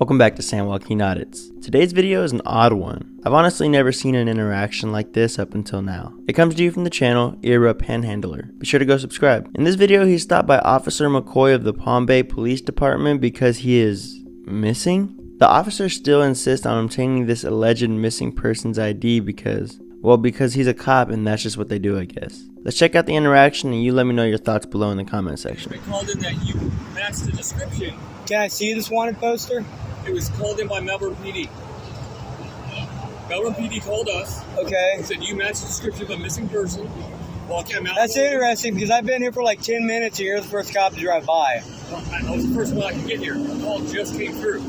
Welcome back to San Joaquin Audits. Today's video is an odd one. I've honestly never seen an interaction like this up until now. It comes to you from the channel Panhandler. Be sure to go subscribe. In this video, he's stopped by Officer McCoy of the Palm Bay Police Department because he is missing. The officer still insists on obtaining this alleged missing person's ID because he's a cop and that's just what they do, I guess. Let's check out the interaction and you let me know your thoughts below in the comment section. They called in that you matched the description. Can I see this wanted poster? It was called in by Melbourne PD. Melbourne PD called us. Okay. And said you matched the description of a missing person. That's interesting because I've been here for like 10 minutes and you're the first cop to drive by. I was the first one I could get here. The call just came through.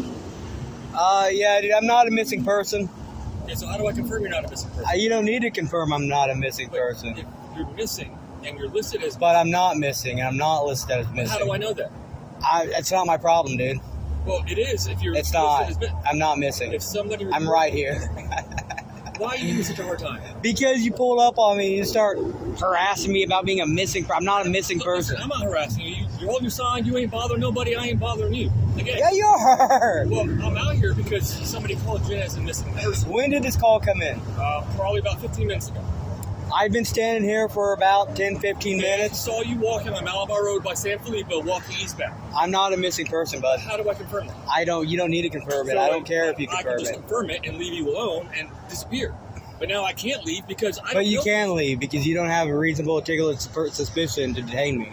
Yeah, dude, I'm not a missing person. Okay, so how do I confirm you're not a missing person? You don't need to confirm I'm not a missing person. If you're missing and you're listed as... But I'm not missing and I'm not listed as missing. How do I know that? It's not my problem, dude. Well, it is if you're... It's not. I'm not missing. If somebody... I'm right here. Why are you giving me such a hard time? Because you pulled up on me and you start harassing me about being a missing person. I'm not a missing person. Listen, I'm not harassing you. You're holding your sign. You ain't bothering nobody. I ain't bothering you. Again, Yeah, you are. well, I'm out here because somebody called you as a missing person. When did this call come in? Probably about 15 minutes ago. I've been standing here for about 10, 15 I minutes. saw you walking on Malabar Road by San Filippo, walking eastbound. I'm not a missing person, bud. How do I confirm that? You don't need to confirm it. So I don't care if you I confirm can just it. confirm it and leave you alone and disappear. But now I can't leave because I don't But you know. can leave because you don't have a reasonable articulate suspicion to detain me.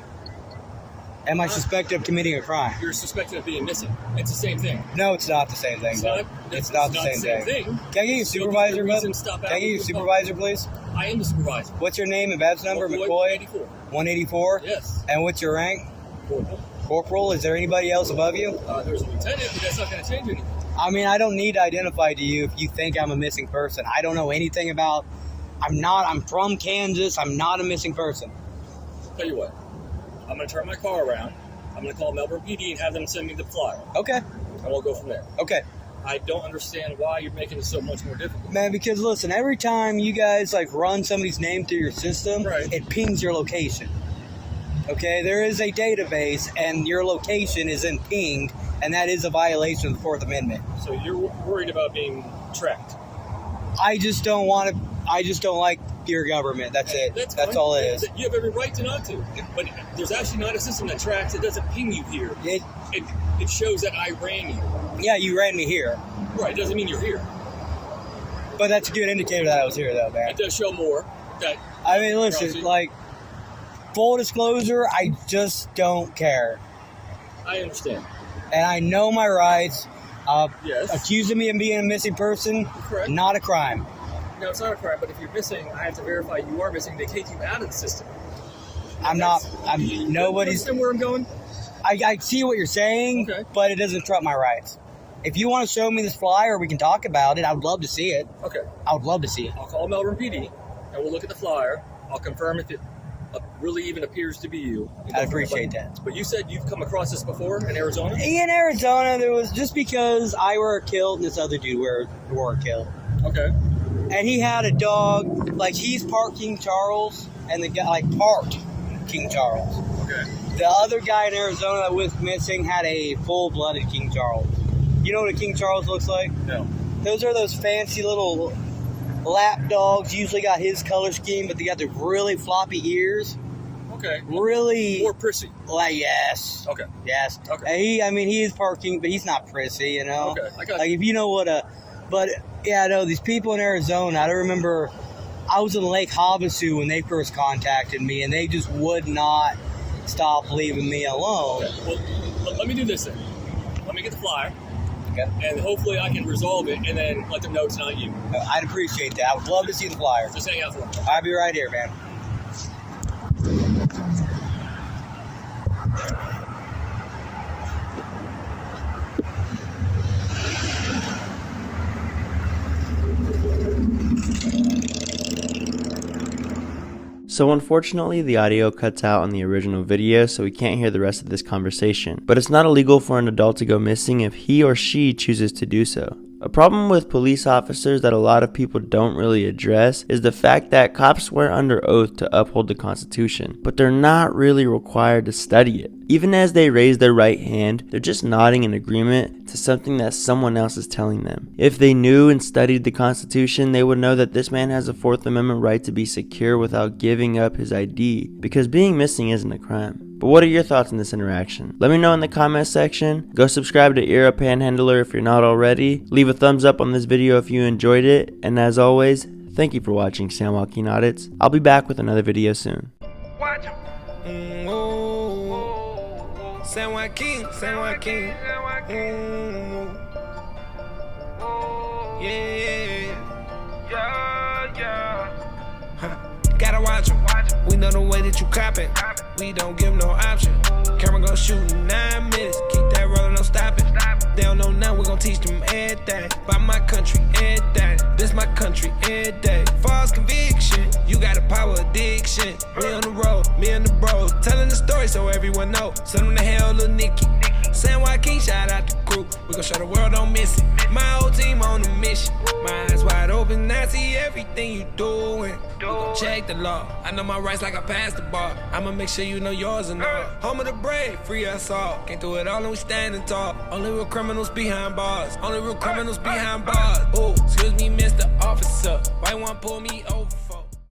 Am I suspected of committing a crime? You're suspected of being missing. It's the same thing. No, it's not the same thing, bud. It's not the same thing. Can I get you a supervisor, bud? Can I get you a supervisor, please? I am the supervisor. What's your name and badge number, McCoy? 184? Yes. And what's your rank? Corporal. Corporal? Is there anybody else above you? There's a lieutenant, but that's not going to change anything. I mean, I don't need to identify to you if you think I'm a missing person. I don't know anything about... I'm from Kansas. I'm not a missing person. Tell you what. I'm going to turn my car around. I'm going to call Melbourne PD and have them send me the flyer. Okay. And we'll go from there. Okay. I don't understand why you're making it so much more difficult. Man, because listen, every time you guys run somebody's name through your system, right, it pings your location. Okay, there is a database and your location isn't pinged, and that is a violation of the Fourth Amendment. So you're worried about being tracked? I just don't like your government. That's it. That's all it is. You have every right to not to. But there's actually not a system that tracks. It doesn't ping you here. It shows that I ran you. Yeah, you ran me here. Right, doesn't mean you're here. But that's a good indicator that I was here, though, man. It does show more. I mean, listen, full disclosure, I just don't care. I understand. And I know my rights. Yes. Accusing me of being a missing person, correct, not a crime. No, it's not a crime, but if you're missing, I have to verify you are missing. They take you out of the system. Nobody's... Understand where I'm going? I see what you're saying, okay, but it doesn't trump my rights. If you want to show me this flyer, we can talk about it. I would love to see it. Okay. I would love to see it. I'll call Melbourne PD, and we'll look at the flyer. I'll confirm if it really even appears to be you. I appreciate that. But you said you've come across this before in Arizona? In Arizona, there was just because I were killed and this other dude were killed. Okay. And he had a dog, he's parked King Charles, and the guy, parked King Charles. Okay. The other guy in Arizona that was missing had a full-blooded King Charles. You know what a King Charles looks like? No. Those are those fancy little lap dogs. Usually got his color scheme, but they got the really floppy ears. Okay. Really... More prissy. Yes. Okay. Yes. Okay. He is parking, but he's not prissy, you know? Okay. I got you. If you know what a... But, yeah, no, these people in Arizona, I don't remember... I was in Lake Havasu when they first contacted me, and they just would not stop leaving me alone. Okay. Well, let me do this then. Let me get the flyer. Okay. And hopefully I can resolve it and then let them know it's not you. I'd appreciate that. I would love to see the flyer. Just hang out for them. I'll be right here, man. So unfortunately, the audio cuts out on the original video, so we can't hear the rest of this conversation. But it's not illegal for an adult to go missing if he or she chooses to do so. A problem with police officers that a lot of people don't really address is the fact that cops swear under oath to uphold the Constitution, but they're not really required to study it. Even as they raise their right hand, they're just nodding in agreement to something that someone else is telling them. If they knew and studied the Constitution, they would know that this man has a 4th Amendment right to be secure without giving up his ID, because being missing isn't a crime. But what are your thoughts on this interaction? Let me know in the comment section. Go subscribe to Era Panhandler if you're not already. Leave a thumbs up on this video if you enjoyed it. And as always, thank you for watching San Joaquin Audits. I'll be back with another video soon. San Joaquin, San Joaquin. Gotta watch 'em. We know the way that you coppin'. We don't give no option. Camera gon' shoot in 9 minutes. Keep that rollin', no stopping. They don't know nothing, we gon' teach them everything. By my country, everything. This my country, every day. False conviction, you got a power addiction. We on the road, me and the bros. Telling the story so everyone know. Send them to hell, little Nicky. San Joaquin, shout out the crew. We gon' show the world, don't miss it. My whole team on a mission. My eyes wide open, I see everything you doing. We gon' check the law. I know my rights like I passed the bar. I'ma make sure you know yours and all. Home of the brave, free us all. Can't do it all and we standing tall. Only real criminals behind bars. Only real criminals behind bars. Oh, excuse me, Mr. Officer. Why you wanna pull me over?